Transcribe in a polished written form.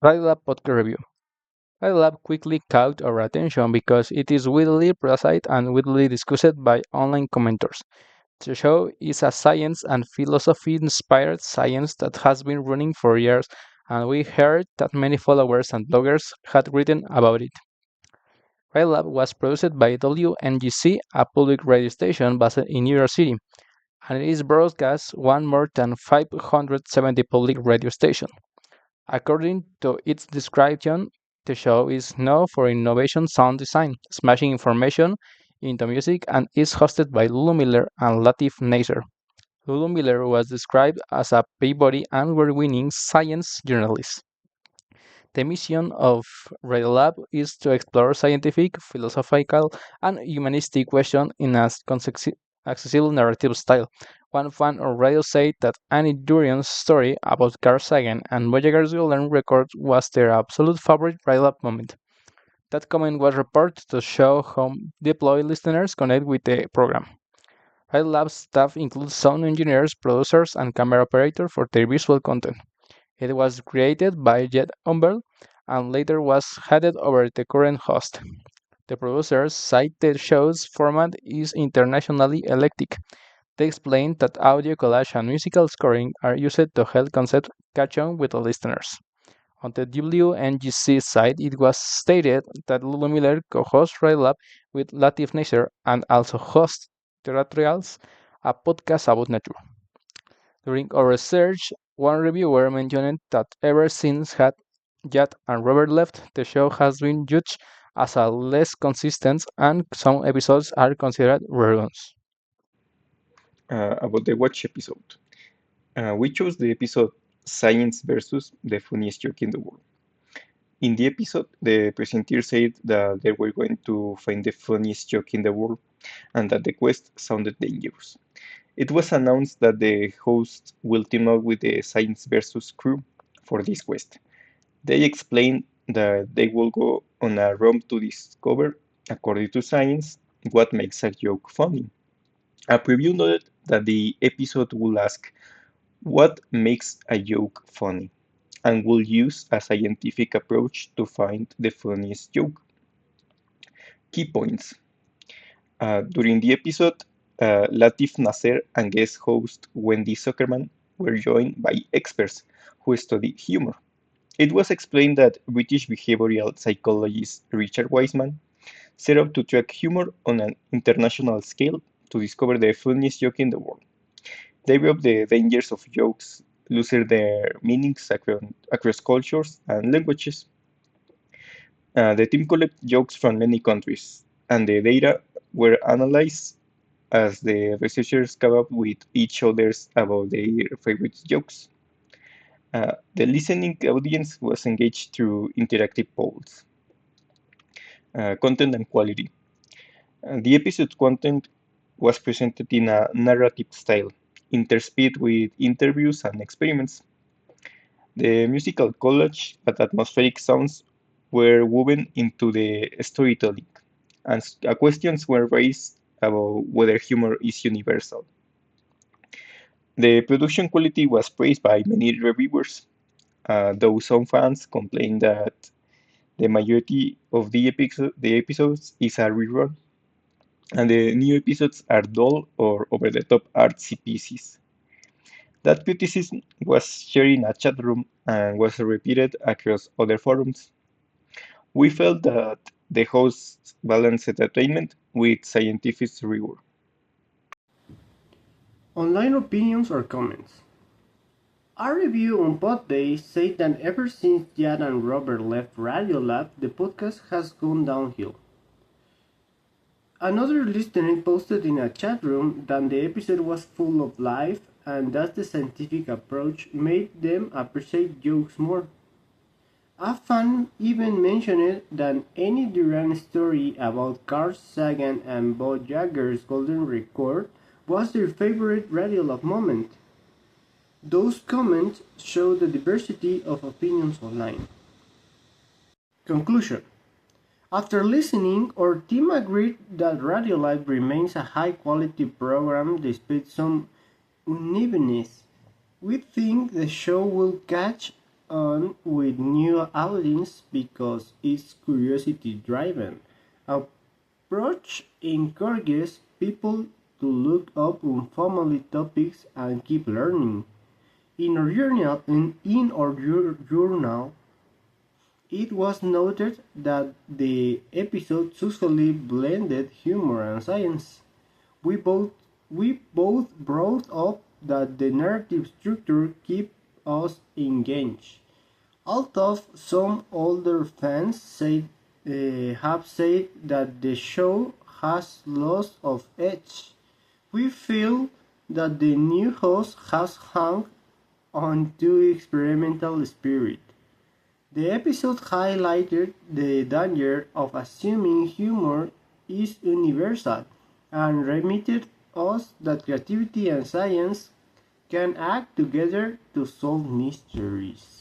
Radiolab Podcast Review. Radiolab quickly caught our attention because it is widely praised and widely discussed by online commenters. The show is a science and philosophy inspired science that has been running for years, and we heard that many followers and bloggers had written about it. Radiolab was produced by WNGC, a public radio station based in New York City, and it is broadcast on more than 570 public radio stations. According to its description, the show is known for innovation sound design, smashing information into music, and is hosted by Lulu Miller and Latif Nasser. Lulu Miller was described as a Peabody award-winning science journalist. The mission of Radiolab is to explore scientific, philosophical, and humanistic questions in a accessible narrative style. One fan on radio said that Annie Durian's story about Carl Sagan and Voyager's golden record was their absolute favorite Radiolab moment. That comment was reported to show how deeply listeners connect with the program. Radiolab's staff includes sound engineers, producers, and camera operators for their visual content. It was created by Jed Umberl and later was handed over to the current host. The producers cite the show's format is internationally eclectic. They explain that audio collage and musical scoring are used to help concepts catch on with the listeners. On the WNGC side, it was stated that Lulu Miller co-hosts Ride Lab with Latif Nasser and also hosts Terrestrials, a podcast about nature. During our research, one reviewer mentioned that ever since had Jad and Robert left, the show has been judged as a less consistent and some episodes are considered reruns. About the watch episode. We chose the episode Science versus the funniest joke in the world. In the episode, the presenter said that they were going to find the funniest joke in the world and that the quest sounded dangerous. It was announced that the hosts will team up with the Science versus crew for this quest. They explained that they will go on a run to discover, according to science, what makes a joke funny. A preview noted that the episode will ask what makes a joke funny and will use a scientific approach to find the funniest joke. Key points. During the episode, Latif Nasser and guest host Wendy Zuckerman were joined by experts who study humor. It was explained that British behavioral psychologist Richard Wiseman set out to track humor on an international scale to discover the funniest joke in the world. They wrote the dangers of jokes, losing their meanings across cultures and languages. The team collected jokes from many countries, and the data were analyzed as the researchers came up with each others about their favorite jokes. The listening audience was engaged through interactive polls. Content and quality. The episode content was presented in a narrative style, interspersed with interviews and experiments. The musical collage and atmospheric sounds were woven into the storytelling, and questions were raised about whether humor is universal. The production quality was praised by many reviewers, though some fans complained that the majority of the episodes is a rerun, and the new episodes are dull or over-the-top artsy pieces. That criticism was shared in a chat room and was repeated across other forums. We felt that the hosts balanced entertainment with scientific rigor. Online opinions or comments. A review on Podday said that ever since Jad and Robert left Radiolab, the podcast has gone downhill. Another listener posted in a chat room that the episode was full of life and that the scientific approach made them appreciate jokes more. A fan even mentioned that any Duran story about Carl Sagan and Bo Jagger's golden record was their favorite Radiolab moment. Those comments show the diversity of opinions online. Conclusion. After listening, our team agreed that Radiolab remains a high-quality program despite some unevenness. We think the show will catch on with new audience because it's curiosity driven. Approach encourages people to look up on family topics and keep learning. In our journal, it was noted that the episode successfully blended humor and science. We both we both brought up that the narrative structure keep us engaged. Although some older fans have said that the show has lost of edge, we feel that the new host has hung on to experimental spirit. The episode highlighted the danger of assuming humor is universal and reminded us that creativity and science can act together to solve mysteries.